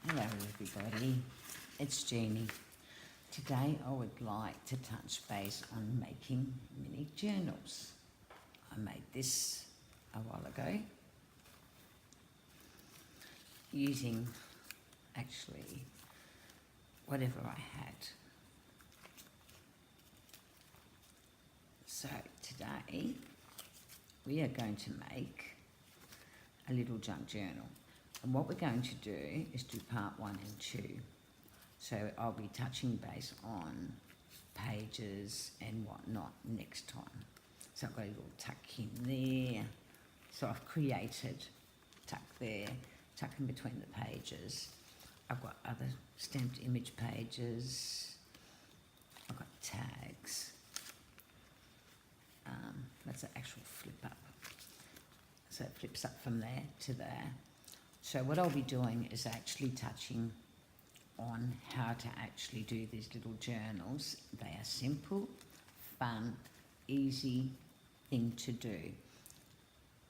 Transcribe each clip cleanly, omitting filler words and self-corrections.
Hello everybody, it's Jeannie. Today I would like to touch base on making mini journals. I made this a while ago using actually whatever I had. So today we are going to make a little junk journal. And what we're going to do is do part 1 and 2. So I'll be touching base on pages and whatnot next time. So I've got a little tuck in there. So I've created tuck there, tuck in between the pages. I've got other stamped image pages. I've got tags. That's an actual flip up. So it flips up from there to there. So what I'll be doing is actually touching on how to actually do these little journals. They are simple, fun, easy thing to do.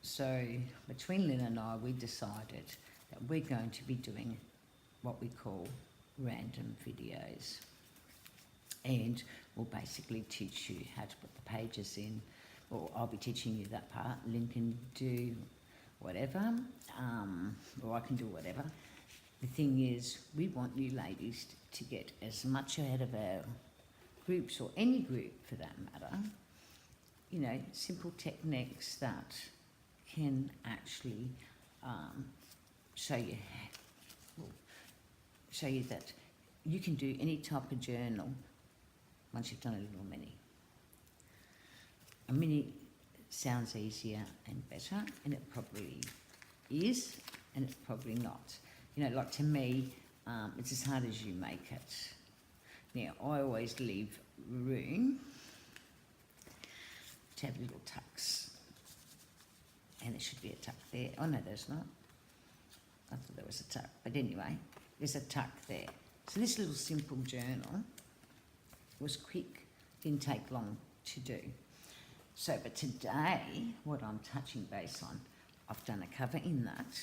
So between Lynn and I, we decided that we're going to be doing what we call random videos. And we'll basically teach you how to put the pages in, or I'll be teaching you that part. Lynn can do whatever, or I can do whatever. The thing is, we want you ladies to get as much out of our groups, or any group for that matter, you know, simple techniques that can actually show you that you can do any type of journal once you've done a little mini. A mini sounds easier and better, and it probably is, and it's probably not. You know, like to me, it's as hard as you make it. Now, I always leave room to have little tucks, and there should be a tuck there. Oh no, there's not. I thought there was a tuck, but anyway, there's a tuck there. So this little simple journal was quick, didn't take long to do. So, but today, what I'm touching base on, I've done a cover in that,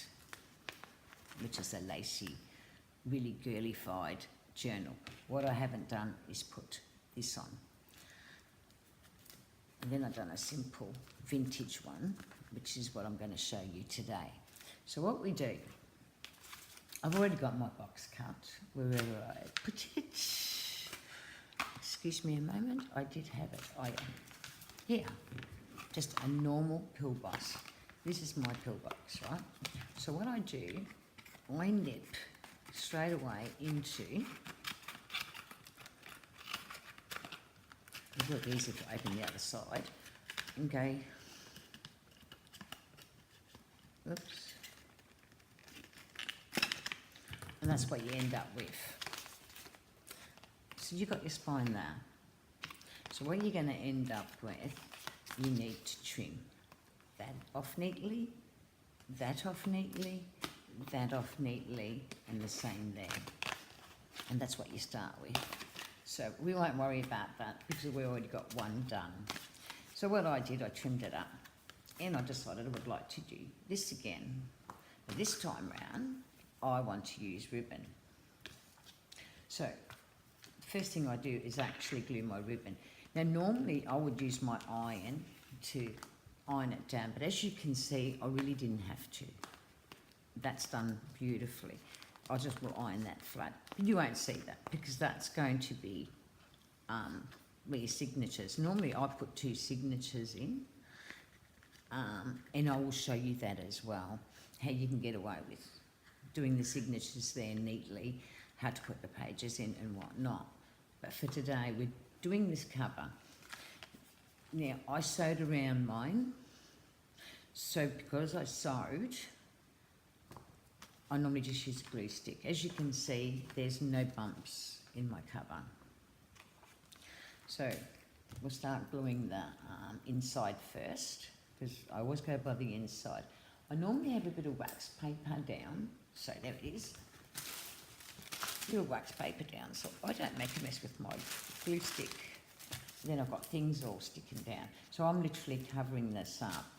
which is a lacy, really girly-fied journal. What I haven't done is put this on. And then I've done a simple vintage one, which is what I'm going to show you today. So what we do, I've already got my box cut, wherever I put it. Excuse me a moment, I did have it. Here, just a normal pill box. This is my pill box, right? So what I do, I nip straight away into, it's a little easier to open the other side, and go, oops, and that's what you end up with. So you've got your spine there. So what you're going to end up with, you need to trim that off neatly, that off neatly, that off neatly, and the same there. And that's what you start with. So we won't worry about that because we already got one done. So what I did, I trimmed it up, and I decided I would like to do this again. But this time round, I want to use ribbon. So first thing I do is actually glue my ribbon. Now normally I would use my iron to iron it down, but as you can see, I really didn't have to. That's done beautifully. I just will iron that flat. But you won't see that because that's going to be where your signatures. Normally I put 2 signatures in, and I will show you that as well, how you can get away with doing the signatures there neatly, how to put the pages in and whatnot. But for today, we're doing this cover. Now, I sewed around mine. So because I sewed, I normally just use a glue stick. As you can see, there's no bumps in my cover. So we'll start gluing the inside first, because I always go by the inside. I normally have a bit of wax paper down. So there it is. Little wax paper down, so I don't make a mess with my glue stick. Then I've got things all sticking down. So I'm literally covering this up.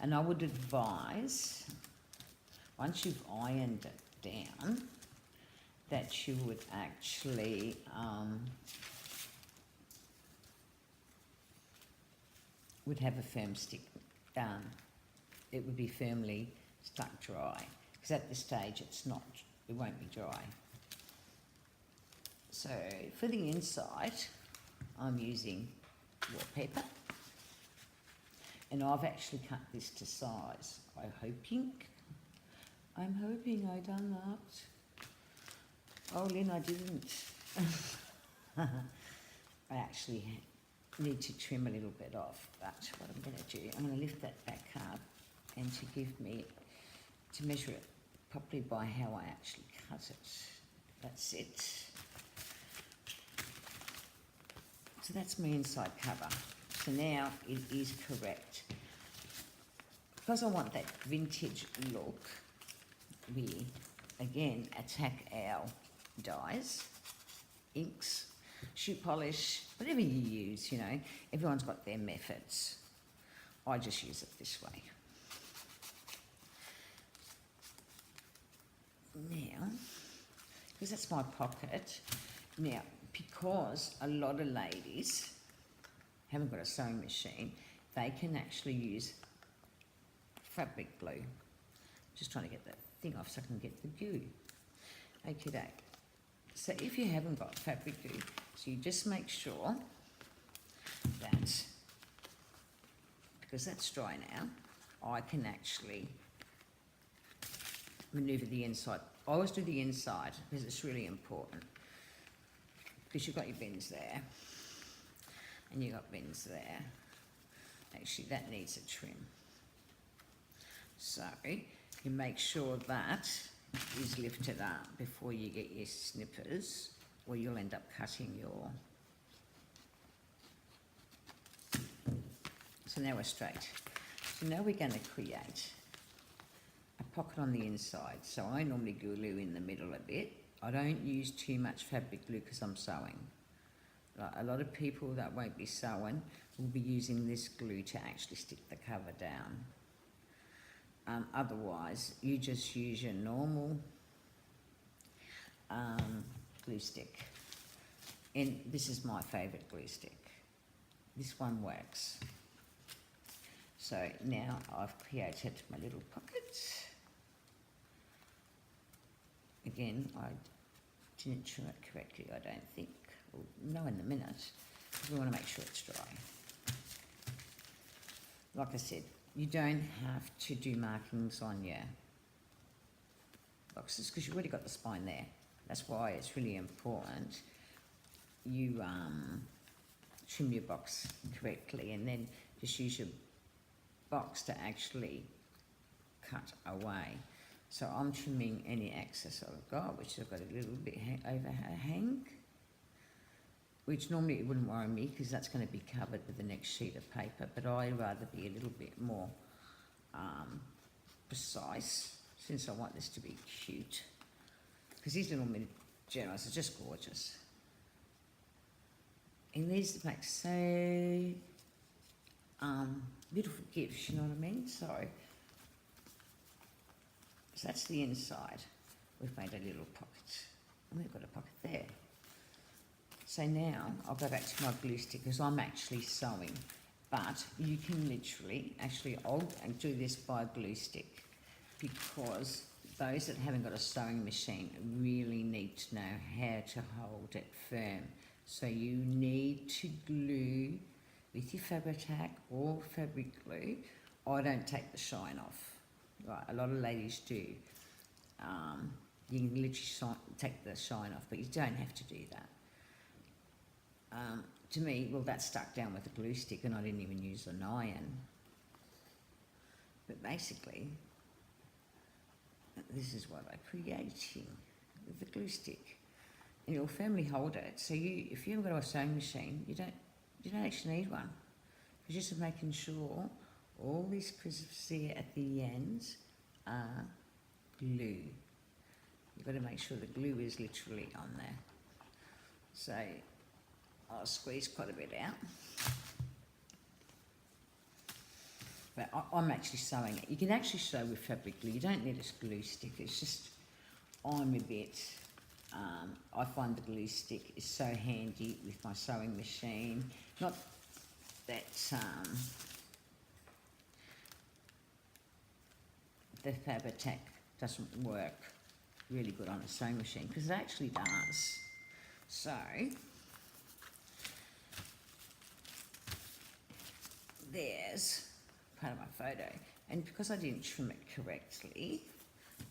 And I would advise, once you've ironed it, down, that you would actually would have a firm stick. It would be firmly stuck dry, because at this stage it's not, it won't be dry. So for the inside, I'm using wallpaper, and I've actually cut this to size. I'm hoping I done that. Oh, Lynn, I didn't. I actually need to trim a little bit off, but what I'm going to do, I'm going to lift that back up, and to give me, to measure it properly by how I actually cut it. That's it. So that's my inside cover. So now it is correct. Because I want that vintage look, we again attack our dyes, inks, shoe polish, whatever you use, you know, everyone's got their methods. I just use it this way. Now, because that's my pocket, now, because a lot of ladies haven't got a sewing machine, they can actually use fabric glue. Just trying to get that thing off so I can get the glue. Okay, so if you haven't got fabric glue, so you just make sure that, because that's dry now, I can actually manoeuvre the inside. I always do the inside because it's really important, because you've got your bins there and you've got bins there. Actually, that needs a trim. So you make sure that is lifted up before you get your snippers, or you'll end up cutting your... So now we're straight. So now we're going to create a pocket on the inside. So I normally glue in the middle a bit. I don't use too much fabric glue because I'm sewing. Like a lot of people that won't be sewing will be using this glue to actually stick the cover down. Otherwise, you just use your normal glue stick. And this is my favourite glue stick. This one works. So now I've created my little pocket. Again, I didn't trim it correctly, I don't think. We'll know in a minute, because we want to make sure it's dry. Like I said, you don't have to do markings on your boxes because you've already got the spine there. That's why it's really important you trim your box correctly, and then just use your box to actually cut away. So I'm trimming any excess I've got, which I've got a little bit overhang, which normally it wouldn't worry me because that's going to be covered with the next sheet of paper, but I'd rather be a little bit more precise, since I want this to be cute, because these little mini journals are just gorgeous. And these make so beautiful gifts, you know what I mean? So that's the inside. We've made a little pocket, and we've got a pocket there. So now I'll go back to my glue stick because I'm actually sewing, but you can literally, actually I'll do this by a glue stick, because those that haven't got a sewing machine really need to know how to hold it firm. So you need to glue with your Fabri-Tac or fabric glue. I don't take the shine off. Right, a lot of ladies do. You can literally take the shine off, but you don't have to do that. To me, well, that's stuck down with a glue stick, and I didn't even use an iron. But basically, this is what I'm creating with the glue stick. And you'll firmly hold it. So if you haven't got a sewing machine, you don't actually need one. You're just making sure all these crisps here at the ends are glue. You've got to make sure the glue is literally on there. So I'll squeeze quite a bit out. But I'm actually sewing it. You can actually sew with fabric glue. You don't need a glue stick. It's just I'm a bit, I find the glue stick is so handy with my sewing machine. Not that the Fabri-Tac doesn't work really good on a sewing machine, because it actually does. So there's part of my photo, and because I didn't trim it correctly,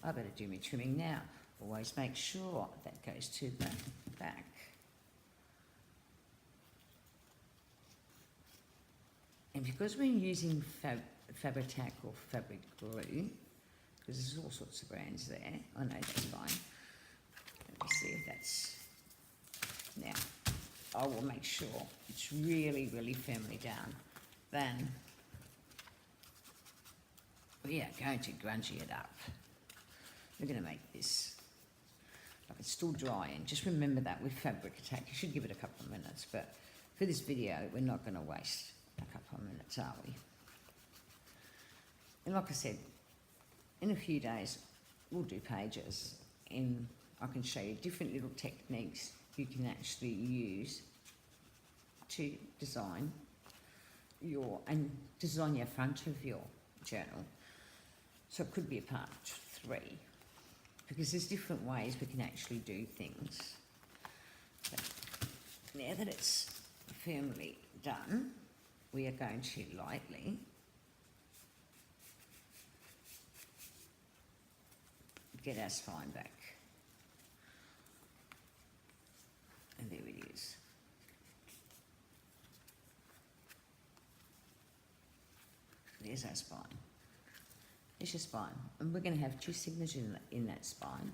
I better do my trimming now. Always make sure that goes to the back. And because we're using Fabri-Tac or fabric glue, because there's all sorts of brands there, I know that's fine. Let me see if that's, now I will make sure it's really, really firmly down. Then we are going to grungy it up. We're going to make this, like, it's still drying. Just remember that with Fabri-Tac, you should give it a couple of minutes, but for this video, we're not going to waste a couple of minutes, are we? And like I said, in a few days, we'll do pages, and I can show you different little techniques you can actually use to design your front of your journal. So it could be a part 3, because there's different ways we can actually do things. But now that it's firmly done, we are going to lightly get our spine back. And there it is. There's our spine. There's your spine. And we're going to have 2 signatures in that spine.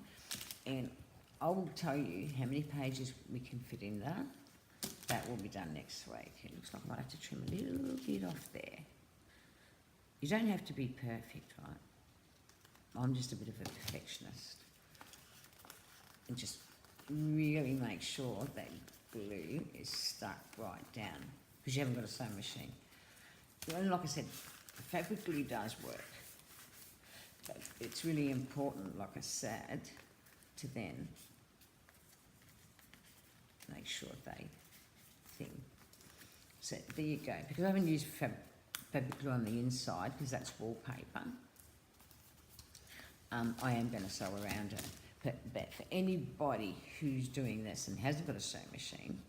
And I will tell you how many pages we can fit in there. That will be done next week. It looks like I might have to trim a little bit off there. You don't have to be perfect, right? I'm just a bit of a perfectionist. And just really make sure that glue is stuck right down, because you haven't got a sewing machine. And like I said, fabric glue does work. But it's really important, like I said, to then make sure they thing. So there you go. Because I haven't used fabric glue on the inside, because that's wallpaper, I am going to sew around it. But for anybody who's doing this and hasn't got a sewing machine,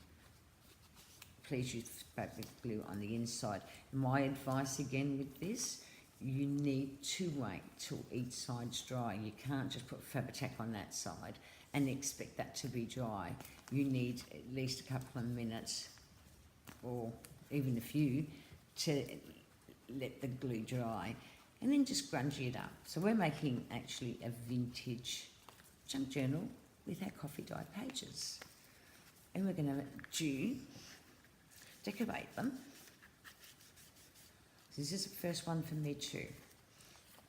please use fabric glue on the inside. My advice again with this, you need to wait till each side's dry. You can't just put Fabri-Tac on that side and expect that to be dry. You need at least a couple of minutes, or even a few, to let the glue dry, and then just grungy it up. So we're making actually a vintage junk journal with our coffee dyed pages, and we're going to decorate them. This is the first one for me too,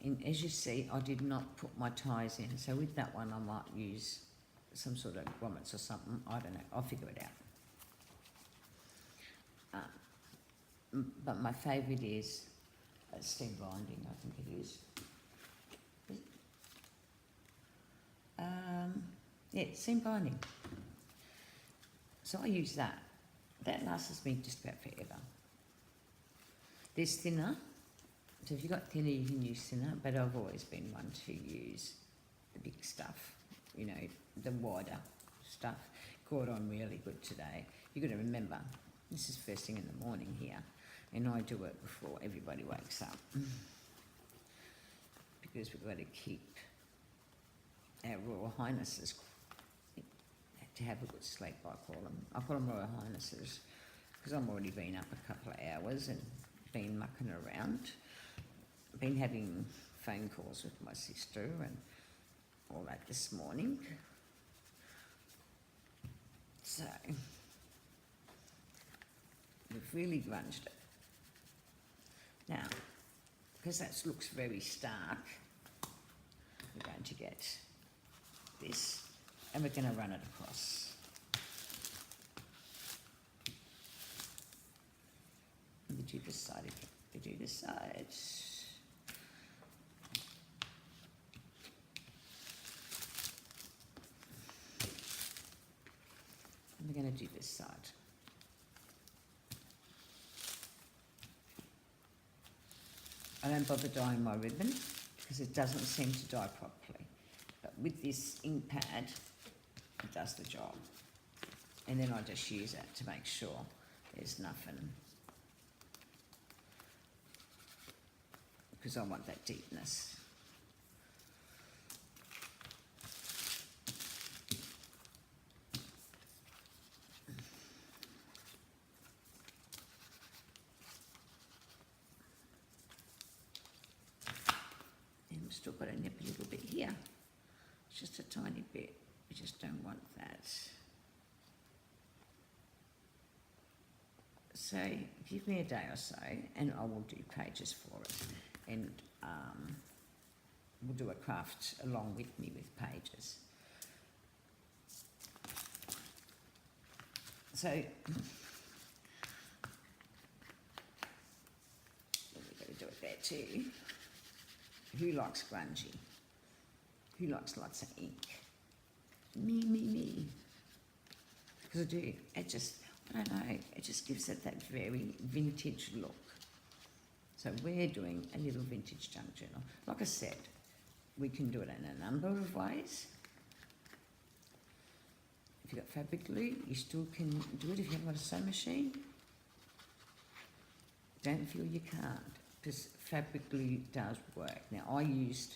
and as you see, I did not put my ties in, so with that one I might use some sort of grommets or something. I don't know, I'll figure it out. But my favourite is steam binding, I think it is. Yeah, seam binding. So I use that. That lasts me just about forever. There's thinner. So if you've got thinner, you can use thinner, but I've always been one to use the big stuff, you know, the wider stuff. Caught on really good today. You've got to remember, this is first thing in the morning here, and I do it before everybody wakes up. Because we've got to keep our Royal Highnesses to have a good sleep, I call them. I call them Royal Highnesses because I've already been up a couple of hours and been mucking around. Been having phone calls with my sister and all that this morning. So, we've really grunged it. Now, because that looks very stark, we're going to get this and we're going to run it across. We do this side again. We do this side. we're going to do this side. I don't bother dyeing my ribbon because it doesn't seem to dye properly. But with this ink pad, it does the job. And then I just use it to make sure there's nothing, because I want that deepness. And we've still got a nip a little bit here. It's just a tiny bit. We just don't want that. So give me a day or so and I will do pages for it, and we'll do a craft along with me with pages. So we're going to do it there too. Who likes grungy? Who likes lots of ink? Me. Because I do. I don't know, it just gives it that very vintage look. So we're doing a little vintage junk journal. Like I said, we can do it in a number of ways. If you've got fabric glue, you still can do it if you haven't got a sewing machine. Don't feel you can't, because fabric glue does work. Now, I used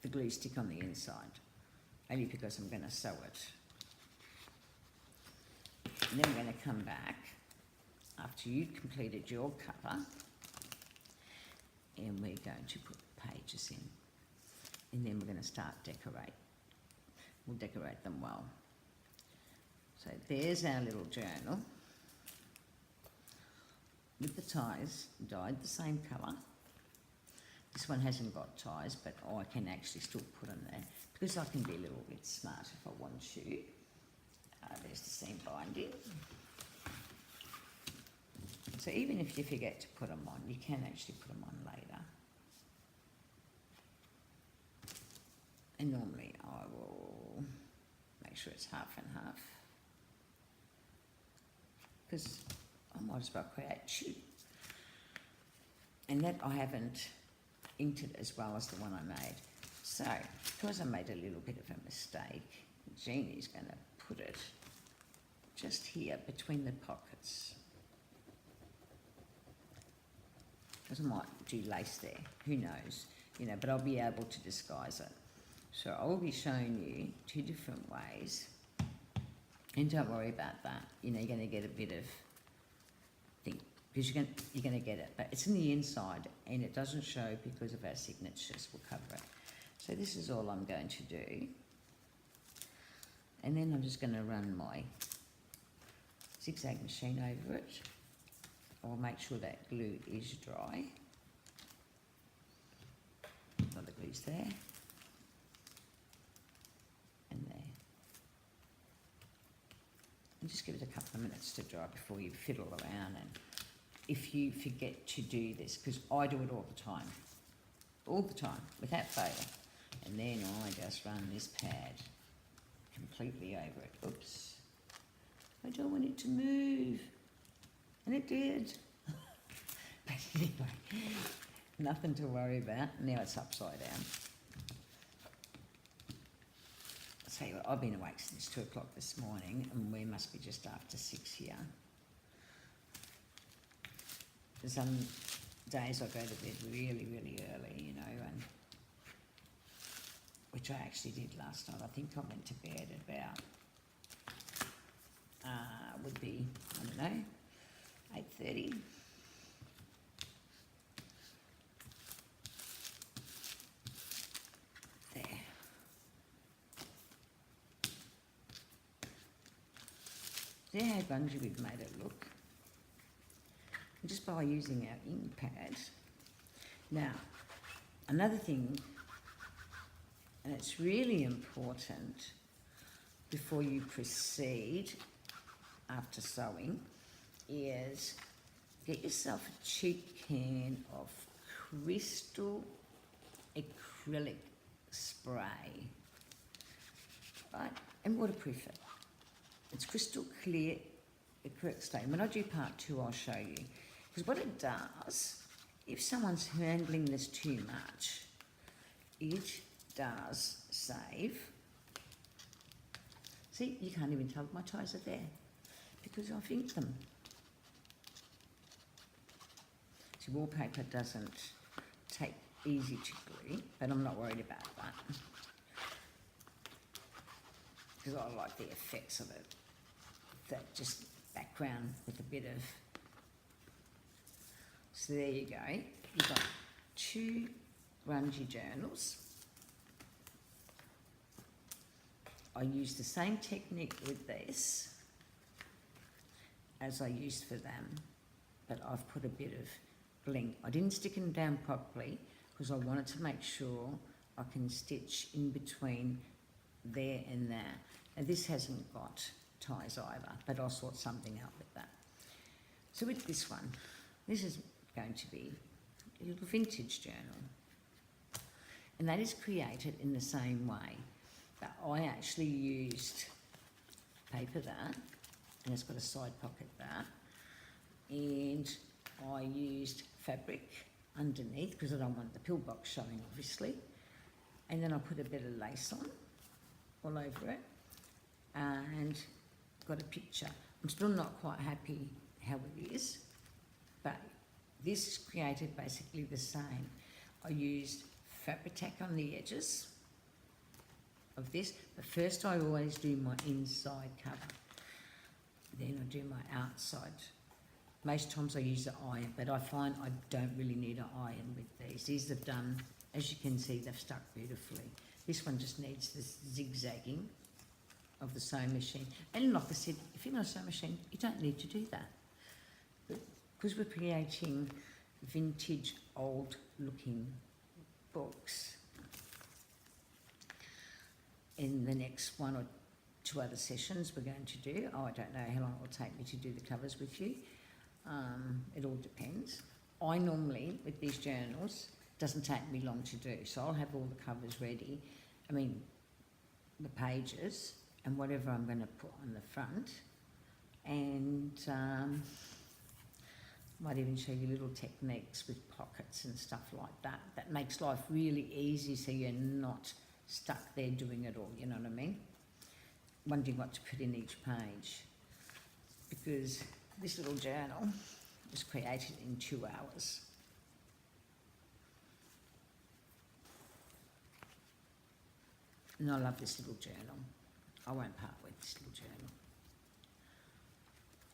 the glue stick on the inside, only because I'm going to sew it. And then we're going to come back after you've completed your cover, and we're going to put pages in, and then we're going to start decorate. We'll decorate them well. So there's our little journal with the ties dyed the same colour. This one hasn't got ties, but I can actually still put them there because I can be a little bit smart if I want to. There's the seam binding. So even if you forget to put them on, you can actually put them on later. And normally I will make sure it's half and half, because I might as well create two. And that I haven't inked it as well as the one I made. So because I made a little bit of a mistake, Jeannie's going to put it just here between the pockets, because I might do lace there, who knows, you know, but I'll be able to disguise it. So I'll be showing you two different ways, and don't worry about that, you know, you're going to get a bit of thing, because you're going to get it, but it's in the inside and it doesn't show because of our signatures. We'll cover it. So this is all I'm going to do. And then I'm just going to run my zigzag machine over it. I'll make sure that glue is dry. Got the glue's there. And there. And just give it a couple of minutes to dry before you fiddle around. And if you forget to do this, because I do it all the time, without fail. And then I just run this pad completely over it. Oops. I don't want it to move. And it did. But anyway, nothing to worry about. Now it's upside down. I'll tell you what, I've been awake since 2 o'clock this morning, and we must be just after 6 here. Some days I go to bed really, really early, you know, and which I actually did last night. I think I went to bed at about, would be, I don't know, 8:30. There. See how grungy we've made it look? And just by using our ink pad. Now, another thing, and it's really important before you proceed after sewing, is get yourself a cheap can of crystal acrylic spray, right? And waterproof it. It's crystal clear, the correct statement. When I do part 2, I'll show you. Because what it does, if someone's handling this too much, it does save. See, you can't even tell my ties are there because I've inked them. See, wallpaper doesn't take easy to glue, but I'm not worried about that because I like the effects of it. That just background with a bit of. So there you go. You've got 2 grungy journals. I use the same technique with this as I used for them, but I've put a bit of bling. I didn't stick them down properly because I wanted to make sure I can stitch in between there and there. And this hasn't got ties either, but I'll sort something out with that. So with this one, this is going to be a little vintage journal. And that is created in the same way. But I actually used paper there, and it's got a side pocket there. And I used fabric underneath because I don't want the pillbox showing, obviously. And then I put a bit of lace on, all over it, and got a picture. I'm still not quite happy how it is, but this is created basically the same. I used Fabri-Tac on the edges of this, but first I always do my inside cover, then I do my outside. Most times I use the iron, but I find I don't really need an iron with these. These have done, as you can see, they've stuck beautifully. This one just needs this zigzagging of the sewing machine. And like I said, if you're not a sewing machine, you don't need to do that. But because we're creating vintage, old looking books, in the next 1 or 2 other sessions we're going to do. Oh, I don't know how long it will take me to do the covers with you. It all depends. I normally, with these journals, doesn't take me long to do. So I'll have all the covers ready. I mean, the pages and whatever I'm going to put on the front. And might even show you little techniques with pockets and stuff like that. That makes life really easy so you're not stuck there doing it all, you know what I mean? Wondering what to put in each page. Because this little journal was created in 2 hours. And I love this little journal. I won't part with this little journal.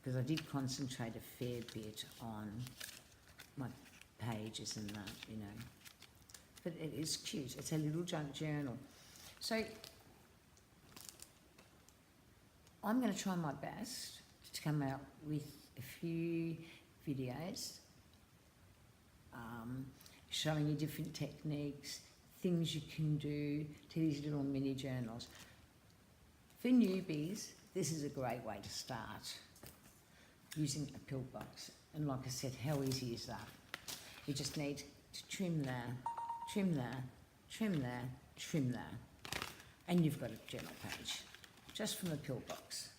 Because I did concentrate a fair bit on my pages and that, you know. But it is cute. It's a little junk journal. So I'm going to try my best to come out with a few videos showing you different techniques, things you can do to these little mini journals. For newbies, this is a great way to start using a pillbox. And like I said, how easy is that? You just need to trim there, trim there, trim there, trim there, and you've got a journal page just from a pillbox.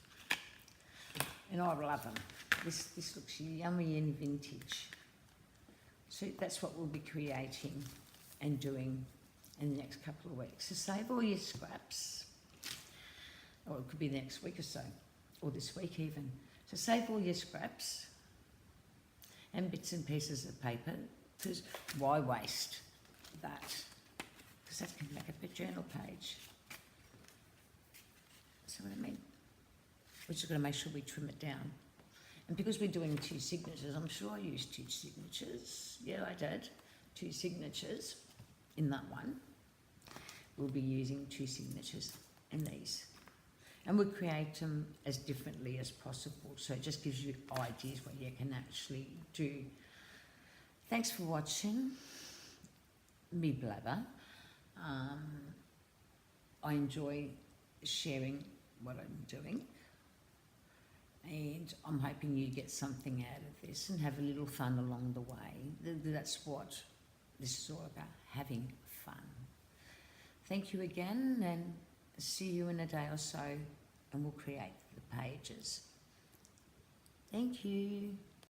And I love them. This looks yummy and vintage. So that's what we'll be creating and doing in the next couple of weeks. So save all your scraps, or it could be next week or so, or this week even. So save all your scraps and bits and pieces of paper, because why waste that? Because that can make up a journal page. See what I mean? We're just going to make sure we trim it down. And because we're doing 2 signatures, I'm sure I used 2 signatures. Yeah, I did. 2 signatures in that one. We'll be using 2 signatures in these. And we'll create them as differently as possible. So it just gives you ideas what you can actually do. Thanks for watching me blabber. I enjoy sharing what I'm doing. And I'm hoping you get something out of this and have a little fun along the way. That's what this is all about, having fun. Thank you again, and see you in a day or so and we'll create the pages. Thank you.